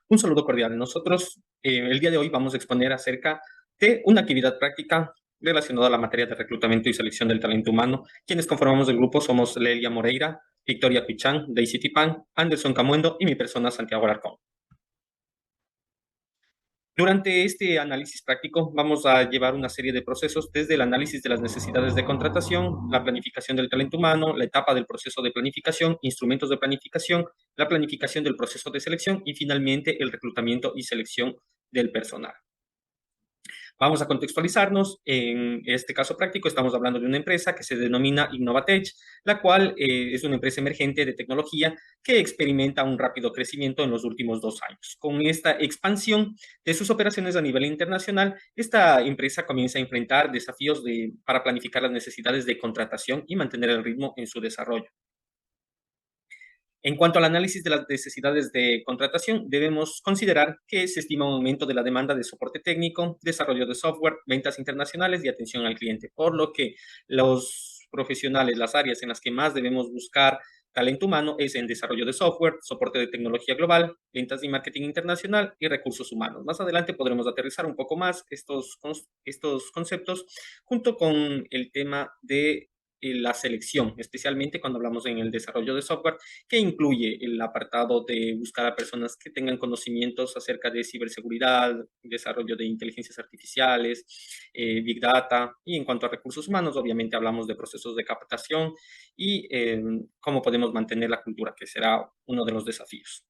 Un saludo cordial. Nosotros el día de hoy vamos a exponer acerca de una actividad práctica relacionada a la materia de reclutamiento y selección del talento humano. Quienes conformamos el grupo somos Lelia Moreira, Victoria Pichán, Daisy Tipan, Anderson Camuendo y mi persona Santiago Alarcón. Durante este análisis práctico vamos a llevar una serie de procesos desde el análisis de las necesidades de contratación, la planificación del talento humano, la etapa del proceso de planificación, instrumentos de planificación, la planificación del proceso de selección y finalmente el reclutamiento y selección del personal. Vamos a contextualizarnos. En este caso práctico estamos hablando de una empresa que se denomina Innovatech, la cual es una empresa emergente de tecnología que experimenta un rápido crecimiento en los últimos 2 años. Con esta expansión de sus operaciones a nivel internacional, esta empresa comienza a enfrentar desafíos para planificar las necesidades de contratación y mantener el ritmo en su desarrollo. En cuanto al análisis de las necesidades de contratación, debemos considerar que se estima un aumento de la demanda de soporte técnico, desarrollo de software, ventas internacionales y atención al cliente, por lo que los profesionales, las áreas en las que más debemos buscar talento humano es en desarrollo de software, soporte de tecnología global, ventas y marketing internacional y recursos humanos. Más adelante podremos aterrizar un poco más estos conceptos junto con el tema de la selección, especialmente cuando hablamos en el desarrollo de software, que incluye el apartado de buscar a personas que tengan conocimientos acerca de ciberseguridad, desarrollo de inteligencias artificiales, Big Data, y en cuanto a recursos humanos, obviamente hablamos de procesos de captación y cómo podemos mantener la cultura, que será uno de los desafíos.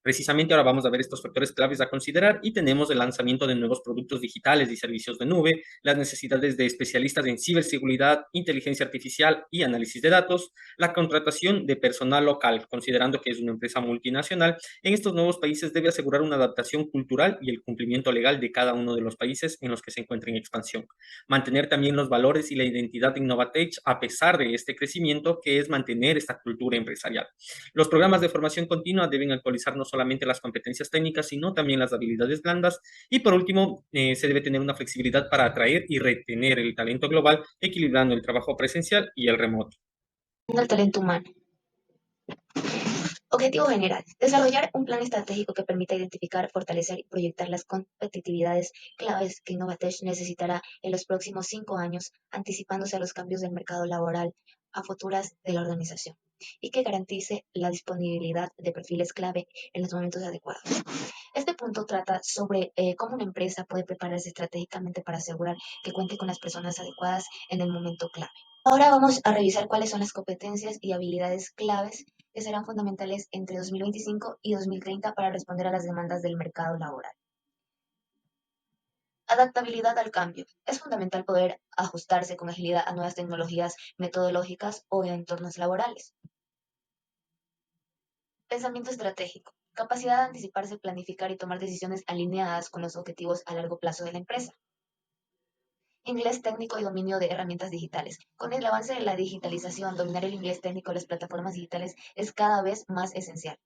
Precisamente ahora vamos a ver estos factores claves a considerar y tenemos el lanzamiento de nuevos productos digitales y servicios de nube, las necesidades de especialistas en ciberseguridad, inteligencia artificial y análisis de datos, la contratación de personal local, considerando que es una empresa multinacional. En estos nuevos países debe asegurar una adaptación cultural y el cumplimiento legal de cada uno de los países en los que se encuentra en expansión. Mantener también los valores y la identidad de Innovatech a pesar de este crecimiento, que es mantener esta cultura empresarial. Los programas de formación continua deben actualizar no solamente las competencias técnicas, sino también las habilidades blandas. Y por último, se debe tener una flexibilidad para atraer y retener el talento global, equilibrando el trabajo presencial y el remoto. El talento humano. Objetivo general. Desarrollar un plan estratégico que permita identificar, fortalecer y proyectar las competitividades claves que Innovatech necesitará en los próximos 5 años, anticipándose a los cambios del mercado laboral a futuras de la organización y que garantice la disponibilidad de perfiles clave en los momentos adecuados. Este punto trata sobre cómo una empresa puede prepararse estratégicamente para asegurar que cuente con las personas adecuadas en el momento clave. Ahora vamos a revisar cuáles son las competencias y habilidades claves que serán fundamentales entre 2025 y 2030 para responder a las demandas del mercado laboral. Adaptabilidad al cambio. Es fundamental poder ajustarse con agilidad a nuevas tecnologías metodológicas o entornos laborales. Pensamiento estratégico. Capacidad de anticiparse, planificar y tomar decisiones alineadas con los objetivos a largo plazo de la empresa. Inglés técnico y dominio de herramientas digitales. Con el avance de la digitalización, dominar el inglés técnico de las plataformas digitales es cada vez más esencial.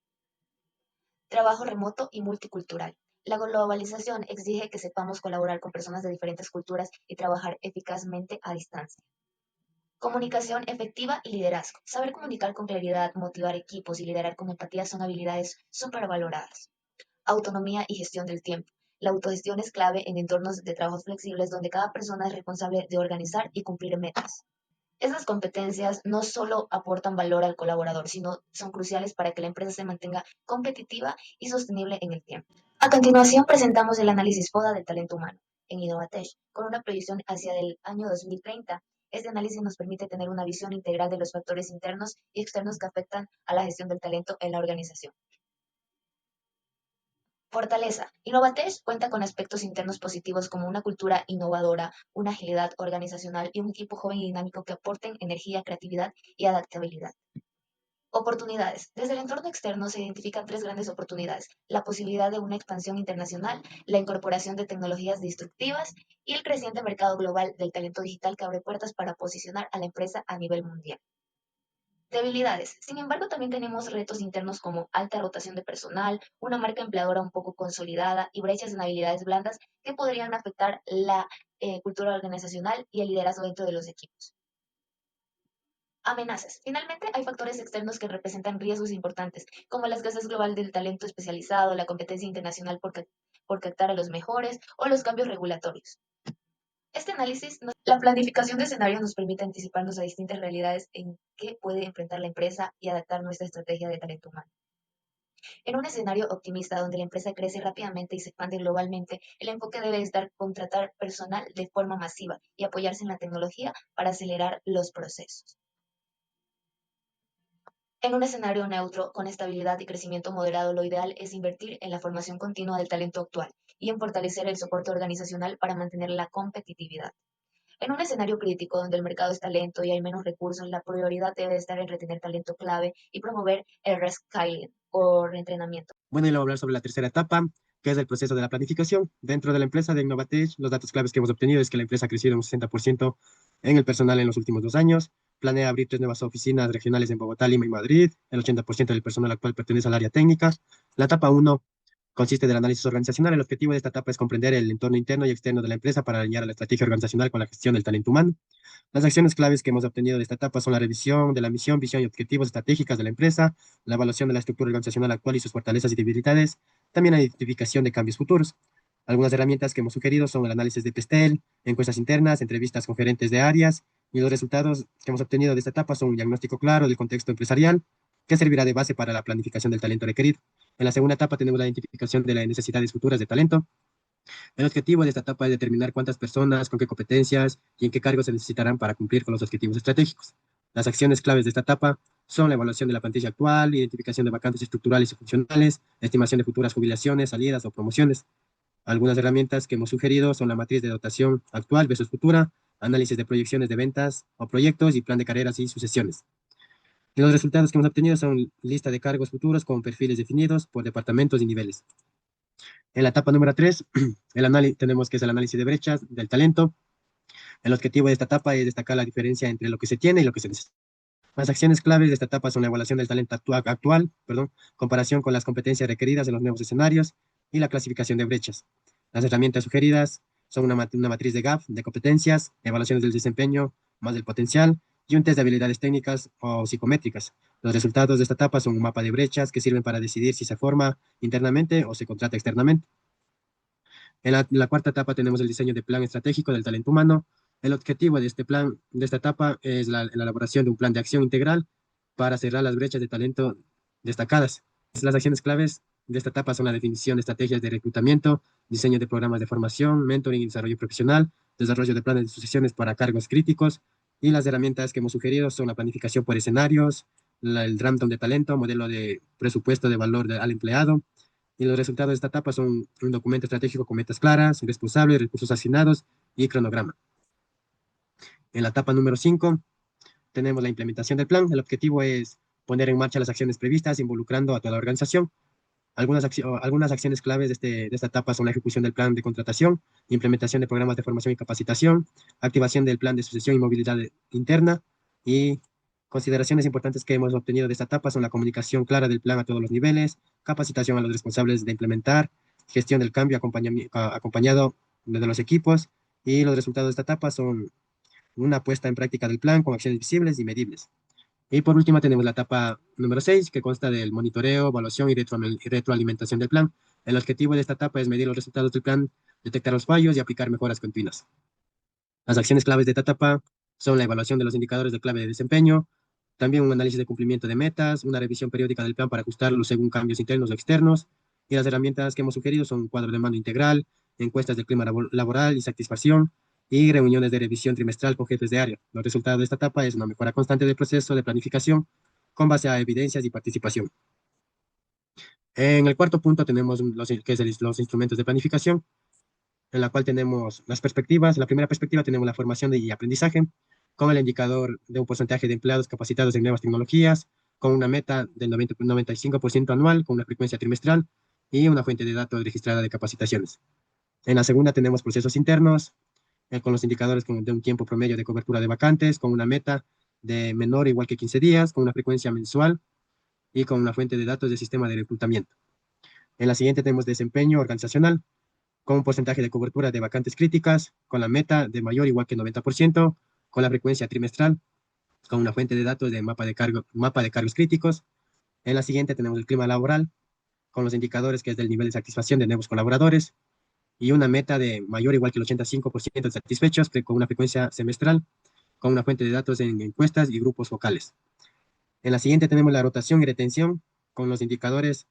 Trabajo remoto y multicultural. La globalización exige que sepamos colaborar con personas de diferentes culturas y trabajar eficazmente a distancia. Comunicación efectiva y liderazgo. Saber comunicar con claridad, motivar equipos y liderar con empatía son habilidades supervaloradas. Autonomía y gestión del tiempo. La autogestión es clave en entornos de trabajos flexibles donde cada persona es responsable de organizar y cumplir metas. Estas competencias no solo aportan valor al colaborador, sino son cruciales para que la empresa se mantenga competitiva y sostenible en el tiempo. A continuación, presentamos el análisis FODA del talento humano en Innovatech, con una proyección hacia el año 2030. Este análisis nos permite tener una visión integral de los factores internos y externos que afectan a la gestión del talento en la organización. Fortaleza. Innovatech cuenta con aspectos internos positivos como una cultura innovadora, una agilidad organizacional y un equipo joven y dinámico que aporten energía, creatividad y adaptabilidad. Oportunidades. Desde el entorno externo se identifican tres grandes oportunidades: la posibilidad de una expansión internacional, la incorporación de tecnologías disruptivas y el creciente mercado global del talento digital que abre puertas para posicionar a la empresa a nivel mundial. Debilidades. Sin embargo, también tenemos retos internos como alta rotación de personal, una marca empleadora un poco consolidada y brechas en habilidades blandas que podrían afectar la cultura organizacional y el liderazgo dentro de los equipos. Amenazas. Finalmente, hay factores externos que representan riesgos importantes, como la escasez global del talento especializado, la competencia internacional por captar a los mejores o los cambios regulatorios. Este análisis, la planificación de escenarios nos permite anticiparnos a distintas realidades en que puede enfrentar la empresa y adaptar nuestra estrategia de talento humano. En un escenario optimista donde la empresa crece rápidamente y se expande globalmente, el enfoque debe estar contratar personal de forma masiva y apoyarse en la tecnología para acelerar los procesos. En un escenario neutro, con estabilidad y crecimiento moderado, lo ideal es invertir en la formación continua del talento actual y en fortalecer el soporte organizacional para mantener la competitividad. En un escenario crítico donde el mercado está lento y hay menos recursos, la prioridad debe estar en retener talento clave y promover el reskilling o reentrenamiento. Bueno, y luego hablar sobre la tercera etapa, que es el proceso de la planificación. Dentro de la empresa de Innovatech, los datos claves que hemos obtenido es que la empresa ha crecido un 60% en el personal en los últimos 2 años. Planea abrir 3 nuevas oficinas regionales en Bogotá, Lima y Madrid. El 80% del personal actual pertenece al área técnica. La etapa uno consiste del análisis organizacional. El objetivo de esta etapa es comprender el entorno interno y externo de la empresa para alinear la estrategia organizacional con la gestión del talento humano. Las acciones claves que hemos obtenido de esta etapa son la revisión de la misión, visión y objetivos estratégicas de la empresa, la evaluación de la estructura organizacional actual y sus fortalezas y debilidades, también la identificación de cambios futuros. Algunas herramientas que hemos sugerido son el análisis de PESTEL, encuestas internas, entrevistas con gerentes de áreas, y los resultados que hemos obtenido de esta etapa son un diagnóstico claro del contexto empresarial, que servirá de base para la planificación del talento requerido. En la segunda etapa tenemos la identificación de las necesidades futuras de talento. El objetivo de esta etapa es determinar cuántas personas, con qué competencias y en qué cargos se necesitarán para cumplir con los objetivos estratégicos. Las acciones claves de esta etapa son la evaluación de la plantilla actual, identificación de vacantes estructurales y funcionales, estimación de futuras jubilaciones, salidas o promociones. Algunas herramientas que hemos sugerido son la matriz de dotación actual versus futura, análisis de proyecciones de ventas o proyectos y plan de carreras y sucesiones. Y los resultados que hemos obtenido son lista de cargos futuros con perfiles definidos por departamentos y niveles. En la etapa número 3, tenemos que es el análisis de brechas del talento. El objetivo de esta etapa es destacar la diferencia entre lo que se tiene y lo que se necesita. Las acciones claves de esta etapa son la evaluación del talento actual, comparación con las competencias requeridas en los nuevos escenarios y la clasificación de brechas. Las herramientas sugeridas son una matriz de gap, de competencias, evaluaciones del desempeño más del potencial y un test de habilidades técnicas o psicométricas. Los resultados de esta etapa son un mapa de brechas que sirven para decidir si se forma internamente o se contrata externamente. En la cuarta etapa tenemos el diseño de plan estratégico del talento humano. El objetivo de este plan, de esta etapa, es la elaboración de un plan de acción integral para cerrar las brechas de talento destacadas. Las acciones claves de esta etapa son la definición de estrategias de reclutamiento, diseño de programas de formación, mentoring y desarrollo profesional, desarrollo de planes de sucesiones para cargos críticos, y las herramientas que hemos sugerido son la planificación por escenarios, el Ramton de talento, modelo de presupuesto de valor al empleado, y los resultados de esta etapa son un documento estratégico con metas claras, responsables, recursos asignados y cronograma. En la etapa número 5 tenemos la implementación del plan. El objetivo es poner en marcha las acciones previstas, involucrando a toda la organización. Algunas acciones claves de esta etapa son la ejecución del plan de contratación, implementación de programas de formación y capacitación, activación del plan de sucesión y movilidad interna, y consideraciones importantes que hemos obtenido de esta etapa son la comunicación clara del plan a todos los niveles, capacitación a los responsables de implementar, gestión del cambio acompañado de los equipos, y los resultados de esta etapa son una puesta en práctica del plan con acciones visibles y medibles. Y por último tenemos la etapa número 6, que consta del monitoreo, evaluación y retroalimentación del plan. El objetivo de esta etapa es medir los resultados del plan, detectar los fallos y aplicar mejoras continuas. Las acciones claves de esta etapa son la evaluación de los indicadores de clave de desempeño, también un análisis de cumplimiento de metas, una revisión periódica del plan para ajustarlo según cambios internos o externos, y las herramientas que hemos sugerido son un cuadro de mando integral, encuestas del clima laboral y satisfacción, y reuniones de revisión trimestral con jefes de área. Los resultados de esta etapa es una mejora constante del proceso de planificación con base a evidencias y participación. En el cuarto punto tenemos los instrumentos de planificación, en la cual tenemos las perspectivas. En la primera perspectiva tenemos la formación y aprendizaje, con el indicador de un porcentaje de empleados capacitados en nuevas tecnologías, con una meta del 95% anual, con una frecuencia trimestral y una fuente de datos registrada de capacitaciones. En la segunda tenemos procesos internos, con los indicadores de un tiempo promedio de cobertura de vacantes, con una meta de menor o igual que 15 días, con una frecuencia mensual y con una fuente de datos del sistema de reclutamiento. En la siguiente tenemos desempeño organizacional, con un porcentaje de cobertura de vacantes críticas, con la meta de mayor o igual que 90%, con la frecuencia trimestral. con una fuente de datos de mapa de cargos críticos. En la siguiente tenemos el clima laboral, con los indicadores que es del nivel de satisfacción de nuevos colaboradores y una meta de mayor o igual que el 85% de satisfechos con una frecuencia semestral, con una fuente de datos en encuestas y grupos focales. En la siguiente tenemos la rotación y retención, con los indicadores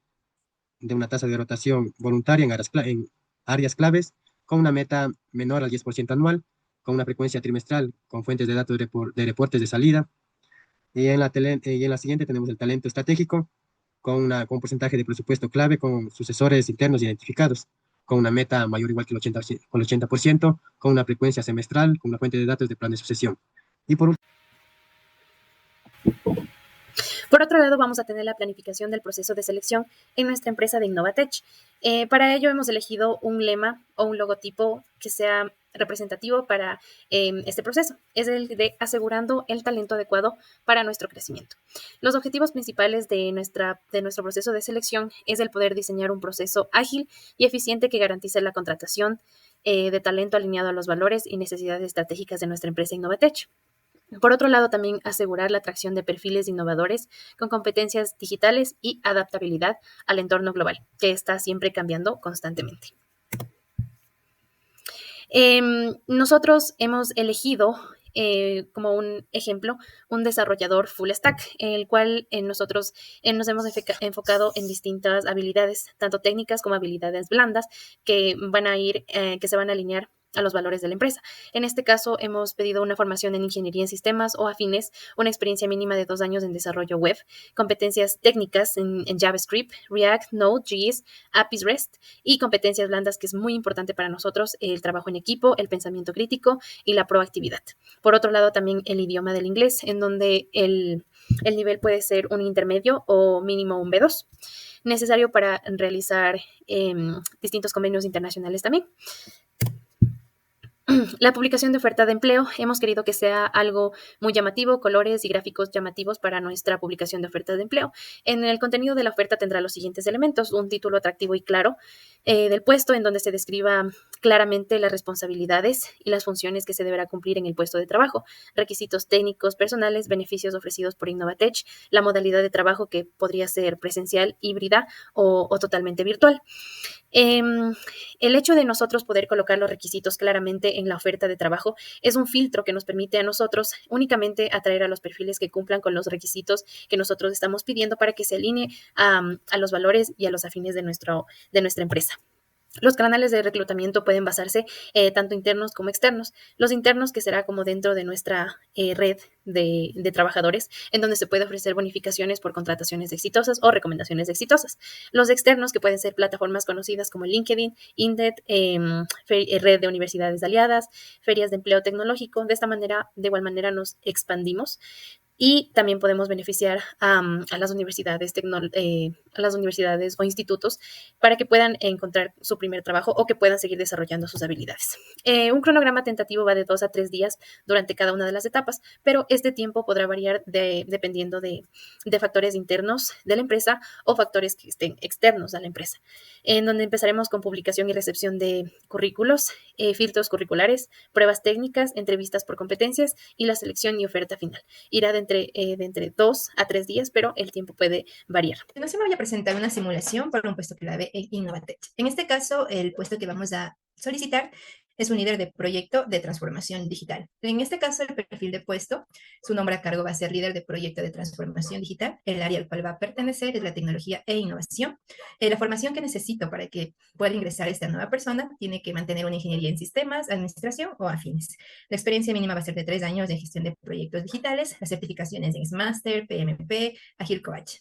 de una tasa de rotación voluntaria en áreas claves, con una meta menor al 10% anual, con una frecuencia trimestral, con fuentes de datos de reportes de salida. Y en la siguiente tenemos el talento estratégico, con un porcentaje de presupuesto clave, con sucesores internos identificados, con una meta mayor o igual que el 80%, con una frecuencia semestral, con una fuente de datos de plan de sucesión. Y por Por otro lado, vamos a tener la planificación del proceso de selección en nuestra empresa de Innovatech. Para ello hemos elegido un lema o un logotipo que sea representativo para este proceso. Es el de asegurando el talento adecuado para nuestro crecimiento. Los objetivos principales de nuestro proceso de selección es el poder diseñar un proceso ágil y eficiente que garantice la contratación de talento alineado a los valores y necesidades estratégicas de nuestra empresa Innovatech. Por otro lado, también asegurar la atracción de perfiles innovadores con competencias digitales y adaptabilidad al entorno global, que está siempre cambiando constantemente. Nosotros hemos elegido como un ejemplo un desarrollador full stack, en el cual nosotros nos hemos enfocado en distintas habilidades, tanto técnicas como habilidades blandas, que se van a alinear a los valores de la empresa. En este caso, hemos pedido una formación en ingeniería en sistemas o afines, una experiencia mínima de 2 años en desarrollo web, competencias técnicas en JavaScript, React, Node.js, APIs REST y competencias blandas, que es muy importante para nosotros, el trabajo en equipo, el pensamiento crítico y la proactividad. Por otro lado, también el idioma del inglés, en donde el nivel puede ser un intermedio o mínimo un B2, necesario para realizar distintos convenios internacionales también. La publicación de oferta de empleo, hemos querido que sea algo muy llamativo, colores y gráficos llamativos para nuestra publicación de oferta de empleo. En el contenido de la oferta tendrá los siguientes elementos: un título atractivo y claro del puesto, en donde se describa claramente las responsabilidades y las funciones que se deberá cumplir en el puesto de trabajo, requisitos técnicos, personales, beneficios ofrecidos por Innovatech, la modalidad de trabajo, que podría ser presencial, híbrida o totalmente virtual. El hecho de nosotros poder colocar los requisitos claramente en la oferta de trabajo es un filtro que nos permite a nosotros únicamente atraer a los perfiles que cumplan con los requisitos que nosotros estamos pidiendo, para que se alinee a los valores y a los afines de nuestra empresa. Los canales de reclutamiento pueden basarse tanto internos como externos. Los internos, que será como dentro de nuestra red de trabajadores, en donde se puede ofrecer bonificaciones por contrataciones exitosas o recomendaciones exitosas. Los externos, que pueden ser plataformas conocidas como LinkedIn, Indeed, red de universidades aliadas, ferias de empleo tecnológico. De igual manera nos expandimos. Y también podemos beneficiar a las universidades o institutos, para que puedan encontrar su primer trabajo o que puedan seguir desarrollando sus habilidades. Un cronograma tentativo va de 2 a 3 días durante cada una de las etapas, pero este tiempo podrá variar dependiendo de factores internos de la empresa o factores que estén externos a la empresa, en donde empezaremos con publicación y recepción de currículos, filtros curriculares, pruebas técnicas, entrevistas por competencias y la selección y oferta final. Irá de entre 2 a 3 días, pero el tiempo puede variar. A continuación me voy a presentar una simulación para un puesto clave en Innovatech. En este caso, el puesto que vamos a solicitar es un líder de proyecto de transformación digital. En este caso, el perfil de puesto, su nombre a cargo va a ser líder de proyecto de transformación digital. El área al cual va a pertenecer es la tecnología e innovación. La formación que necesito para que pueda ingresar esta nueva persona tiene que mantener una ingeniería en sistemas, administración o afines. La experiencia mínima va a ser de 3 años de gestión de proyectos digitales, las certificaciones en Master, PMP, Agile Coach.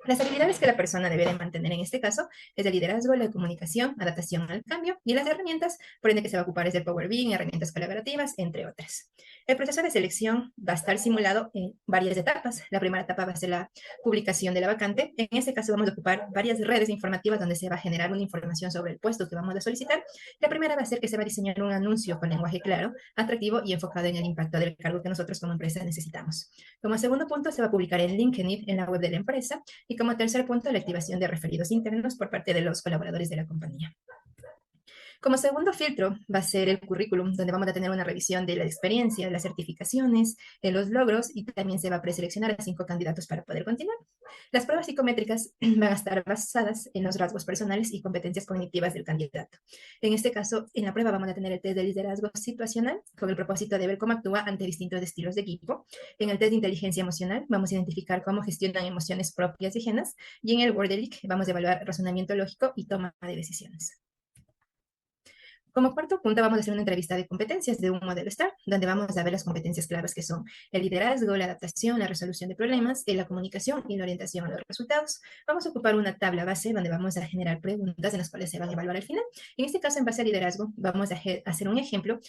Las habilidades que la persona debe de mantener en este caso es el liderazgo, la comunicación, adaptación al cambio, y las herramientas, por ende, que se va a ocupar es del Power BI, herramientas colaborativas, entre otras. El proceso de selección va a estar simulado en varias etapas. La primera etapa va a ser la publicación de la vacante. En este caso vamos a ocupar varias redes informativas donde se va a generar una información sobre el puesto que vamos a solicitar. La primera va a ser que se va a diseñar un anuncio con lenguaje claro, atractivo y enfocado en el impacto del cargo que nosotros como empresa necesitamos. Como segundo punto, se va a publicar en LinkedIn, en la web de la empresa, y como tercer punto, la activación de referidos internos por parte de los colaboradores de la compañía. Como segundo filtro va a ser el currículum, donde vamos a tener una revisión de la experiencia, las certificaciones, los logros y también se va a preseleccionar a 5 candidatos para poder continuar. Las pruebas psicométricas van a estar basadas en los rasgos personales y competencias cognitivas del candidato. En este caso, en la prueba vamos a tener el test de liderazgo situacional con el propósito de ver cómo actúa ante distintos estilos de equipo. En el test de inteligencia emocional vamos a identificar cómo gestionan emociones propias y ajenas. Y en el Wordelic vamos a evaluar razonamiento lógico y toma de decisiones. Como cuarto punto, vamos a hacer una entrevista de competencias de un modelo STAR, donde vamos a ver las competencias claves que son el liderazgo, la adaptación, la resolución de problemas, la comunicación y la orientación a los resultados. Vamos a ocupar una tabla base donde vamos a generar preguntas en las cuales se van a evaluar al final. En este caso, en base a liderazgo, vamos a hacer un ejemplo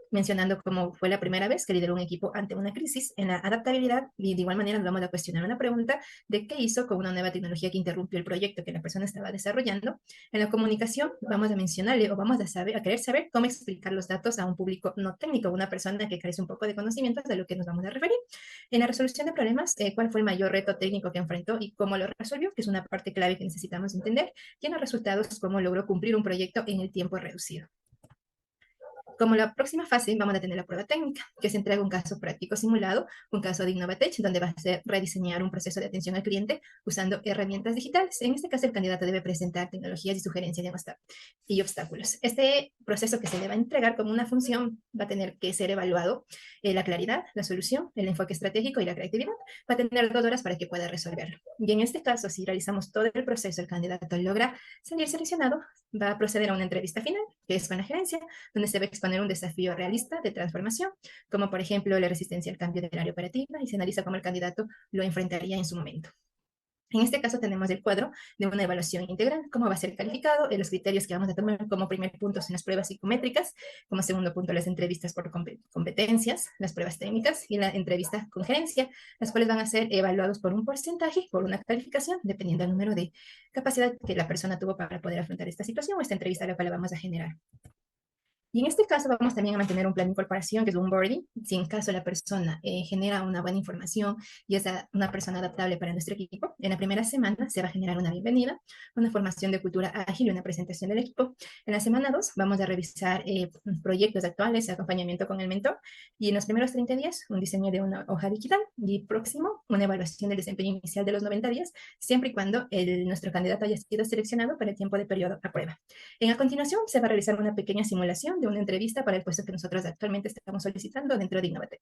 mencionando cómo fue la primera vez que lideró un equipo ante una crisis. En la adaptabilidad, y de igual manera, nos vamos a cuestionar una pregunta de qué hizo con una nueva tecnología que interrumpió el proyecto que la persona estaba desarrollando. En la comunicación, vamos a mencionarle o vamos a querer saber cómo explicar los datos a un público no técnico, una persona que carece un poco de conocimientos de lo que nos vamos a referir. En la resolución de problemas, cuál fue el mayor reto técnico que enfrentó y cómo lo resolvió, que es una parte clave que necesitamos entender. Y en los resultados, cómo logró cumplir un proyecto en el tiempo reducido. Como la próxima fase vamos a tener la prueba técnica, que se entrega un caso práctico simulado, un caso de Innovatech, donde va a ser rediseñar un proceso de atención al cliente usando herramientas digitales. En este caso, el candidato debe presentar tecnologías y sugerencias y obstáculos. Este proceso que se le va a entregar como una función va a tener que ser evaluado, la claridad, la solución, el enfoque estratégico y la creatividad. Va a tener 2 horas para que pueda resolverlo. Y en este caso, si realizamos todo el proceso, el candidato logra salir seleccionado, va a proceder a una entrevista final, que es con la gerencia, donde se va a exponer un desafío realista de transformación, como por ejemplo la resistencia al cambio del área operativa, y se analiza cómo el candidato lo enfrentaría en su momento. En este caso tenemos el cuadro de una evaluación integral, cómo va a ser calificado, los criterios que vamos a tomar como primer punto en las pruebas psicométricas, como segundo punto las entrevistas por competencias, las pruebas técnicas y la entrevista con gerencia, las cuales van a ser evaluados por un porcentaje, por una calificación, dependiendo del número de capacidad que la persona tuvo para poder afrontar esta situación o esta entrevista a la cual vamos a generar. Y en este caso vamos también a mantener un plan de incorporación, que es un onboarding. Si en caso la persona genera una buena información y es una persona adaptable para nuestro equipo, en la primera semana se va a generar una bienvenida, una formación de cultura ágil y una presentación del equipo. En la semana 2 vamos a revisar proyectos actuales, acompañamiento con el mentor, y en los primeros 30 días un diseño de una hoja digital, y próximo una evaluación del desempeño inicial de los 90 días, siempre y cuando nuestro candidato haya sido seleccionado para el tiempo de periodo a prueba. A continuación se va a realizar una pequeña simulación de una entrevista para el puesto que nosotros actualmente estamos solicitando dentro de Innovatech.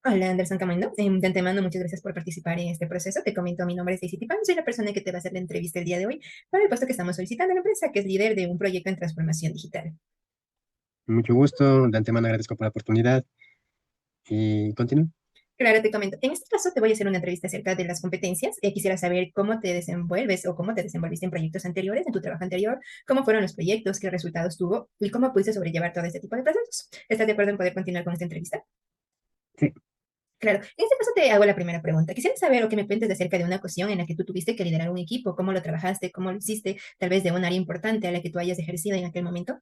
Hola, Anderson Camaino. De antemano, muchas gracias por participar en este proceso. Te comento, mi nombre es Daisy Tipan, soy la persona que te va a hacer la entrevista el día de hoy para el puesto que estamos solicitando en la empresa, que es líder de un proyecto en transformación digital. Mucho gusto, de antemano agradezco por la oportunidad y continúo. Claro, te comento. En este caso te voy a hacer una entrevista acerca de las competencias. Quisiera saber cómo te desenvuelves o cómo te desenvolviste en proyectos anteriores, en tu trabajo anterior, cómo fueron los proyectos, qué resultados tuvo y cómo pudiste sobrellevar todo este tipo de procesos. ¿Estás de acuerdo en poder continuar con esta entrevista? Sí. Claro. En este caso te hago la primera pregunta. Quisiera saber o que me cuentes acerca de una ocasión en la que tú tuviste que liderar un equipo, cómo lo trabajaste, cómo lo hiciste, tal vez de un área importante a la que tú hayas ejercido en aquel momento.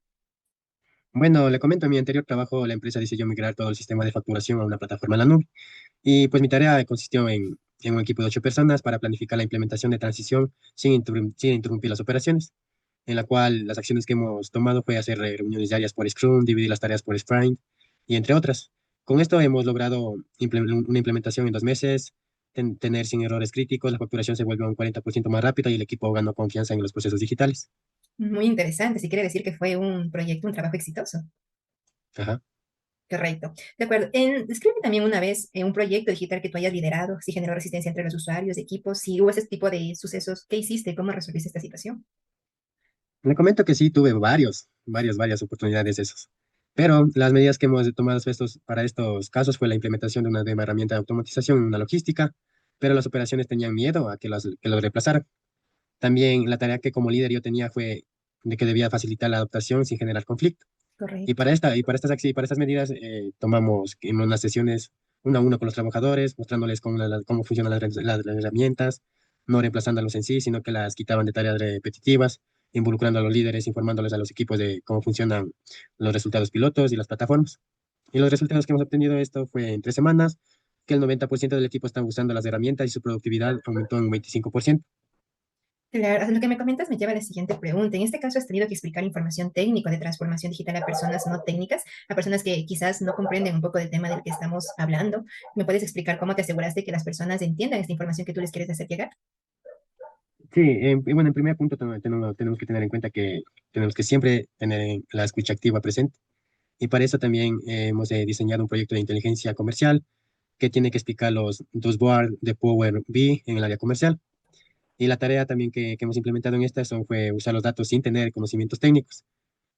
Bueno, le comento, en mi anterior trabajo, la empresa decidió migrar todo el sistema de facturación a una plataforma en la nube. Y pues mi tarea consistió en un equipo de 8 personas para planificar la implementación de transición sin interrumpir las operaciones, en la cual las acciones que hemos tomado fue hacer reuniones diarias por Scrum, dividir las tareas por Sprint y entre otras. Con esto hemos logrado una implementación en 2 meses, tener sin errores críticos, la facturación se vuelve un 40% más rápida y el equipo ganó confianza en los procesos digitales. Muy interesante. Si quiere decir que fue un proyecto, un trabajo exitoso. Ajá. Correcto. De acuerdo. Describe también una vez un proyecto digital que tú hayas liderado, si generó resistencia entre los usuarios, equipos, si hubo ese tipo de sucesos, ¿qué hiciste? ¿Cómo resolviste esta situación? Le comento que sí, tuve varias oportunidades de esos. Pero las medidas que hemos tomado para estos casos fue la implementación de una nueva herramienta de automatización en una logística, pero las operaciones tenían miedo a que los reemplazaran. También la tarea que como líder yo tenía fue de que debía facilitar la adaptación sin generar conflicto. Correcto. Y para estas medidas tomamos en unas sesiones uno a uno con los trabajadores, mostrándoles cómo funcionan las herramientas, no reemplazándolos en sí, sino que las quitaban de tareas repetitivas, involucrando a los líderes, informándoles a los equipos de cómo funcionan los resultados pilotos y las plataformas. Y los resultados que hemos obtenido esto fue en 3 semanas, que el 90% del equipo está usando las herramientas y su productividad aumentó en un 25%. Claro, lo que me comentas me lleva a la siguiente pregunta. En este caso, has tenido que explicar información técnica de transformación digital a personas no técnicas, a personas que quizás no comprenden un poco del tema del que estamos hablando. ¿Me puedes explicar cómo te aseguraste que las personas entiendan esta información que tú les quieres hacer llegar? Sí, y bueno, en primer punto tenemos que tener en cuenta que tenemos que siempre tener la escucha activa presente. Y para eso también hemos diseñado un proyecto de inteligencia comercial que tiene que explicar los dos boards de Power BI en el área comercial. Y la tarea también que hemos implementado en esta fue usar los datos sin tener conocimientos técnicos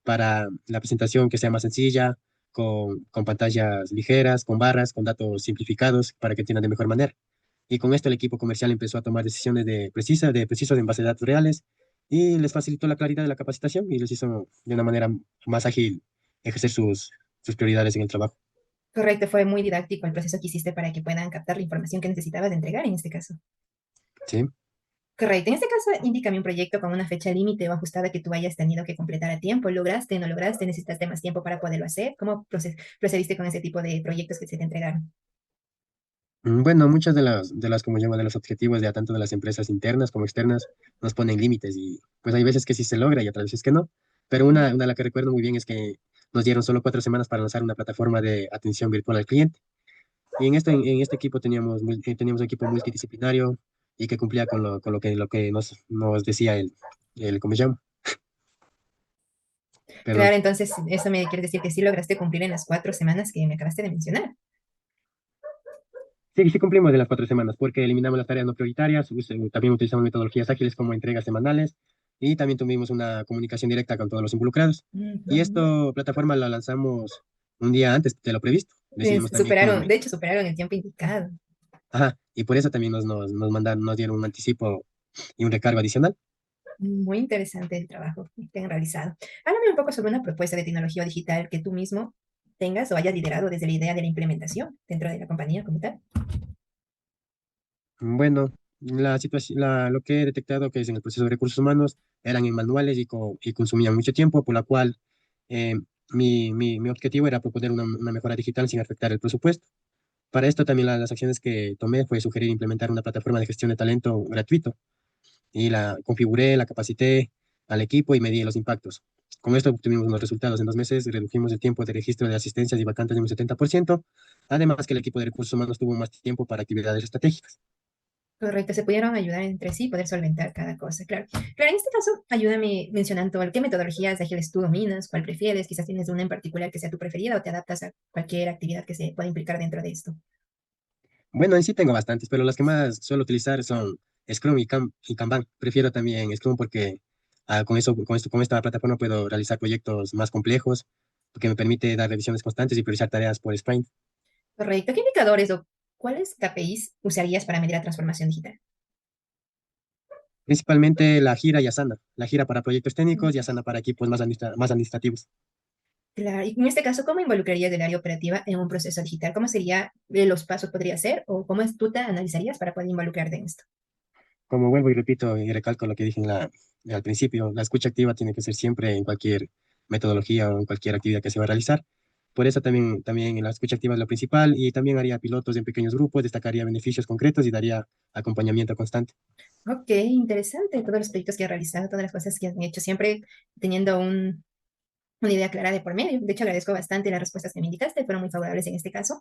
para la presentación que sea más sencilla, con pantallas ligeras, con barras, con datos simplificados para que entiendan de mejor manera. Y con esto el equipo comercial empezó a tomar decisiones de precisos en base de datos reales y les facilitó la claridad de la capacitación y les hizo de una manera más ágil ejercer sus prioridades en el trabajo. Correcto, fue muy didáctico el proceso que hiciste para que puedan captar la información que necesitabas de entregar en este caso. ¿Sí? Correcto. En este caso, indícame un proyecto con una fecha límite o ajustada que tú hayas tenido que completar a tiempo. ¿Lograste, no lograste? ¿Necesitaste más tiempo para poderlo hacer? ¿Cómo procediste con ese tipo de proyectos que se te entregaron? Bueno, muchas de las, como llamo, de los objetivos de tanto de las empresas internas como externas nos ponen límites y pues hay veces que sí se logra y otras veces que no. Pero una de las que recuerdo muy bien es que nos dieron solo 4 semanas para lanzar una plataforma de atención virtual al cliente. Y en este equipo teníamos un equipo multidisciplinario y que cumplía con lo que nos decía ¿cómo se llama? Perdón. Claro, entonces eso me quiere decir que sí lograste cumplir en las 4 semanas que me acabaste de mencionar. Sí, sí cumplimos de las 4 semanas porque eliminamos las tareas no prioritarias, también utilizamos metodologías ágiles como entregas semanales y también tuvimos una comunicación directa con todos los involucrados. Y Ujú. esta plataforma la lanzamos un día antes de lo previsto. Decidimos también Superaron, de hecho, superaron el tiempo indicado. ajá, y por eso también nos dieron un anticipo y un recargo adicional. Muy interesante el trabajo que han realizado. Háblame un poco sobre una propuesta de tecnología digital que tú mismo tengas o hayas liderado desde la idea de la implementación dentro de la compañía como tal. Bueno, la situación, lo que he detectado que es en el proceso de recursos humanos eran en manuales y consumían mucho tiempo, por la cual eh, mi objetivo era proponer una mejora digital sin afectar el presupuesto. Para esto también las acciones que tomé fue sugerir implementar una plataforma de gestión de talento gratuito y la configuré, la capacité al equipo y medí los impactos. Con esto obtuvimos unos resultados. En 2 meses redujimos el tiempo de registro de asistencias y vacantes en un 70%, además que el equipo de recursos humanos tuvo más tiempo para actividades estratégicas. Correcto, se pudieron ayudar entre sí, poder solventar cada cosa, claro. Claro, en este caso, ayúdame mencionando qué metodologías ágiles tú dominas, cuál prefieres, quizás tienes una en particular que sea tu preferida o te adaptas a cualquier actividad que se pueda implicar dentro de esto. Bueno, en sí tengo bastantes, pero las que más suelo utilizar son Scrum y Kanban. Prefiero también Scrum porque con esta plataforma puedo realizar proyectos más complejos, porque me permite dar revisiones constantes y priorizar tareas por sprint. Correcto, ¿qué indicadores o cuáles KPIs usarías para medir la transformación digital? Principalmente la Gira y Asana. La Gira para proyectos técnicos y Asana para equipos más administrativos. Claro, y en este caso, ¿cómo involucrarías el área operativa en un proceso digital? ¿Cómo sería, los pasos podría ser o cómo tú te analizarías para poder involucrarte en esto? Como vuelvo y repito y recalco lo que dije al principio, la escucha activa tiene que ser siempre en cualquier metodología o en cualquier actividad que se va a realizar. Por eso también la escucha activa es lo principal y también haría pilotos en pequeños grupos, destacaría beneficios concretos y daría acompañamiento constante. Ok, interesante todos los proyectos que has realizado, todas las cosas que has hecho, siempre teniendo una idea clara de por medio. De hecho, agradezco bastante las respuestas que me indicaste, fueron muy favorables en este caso.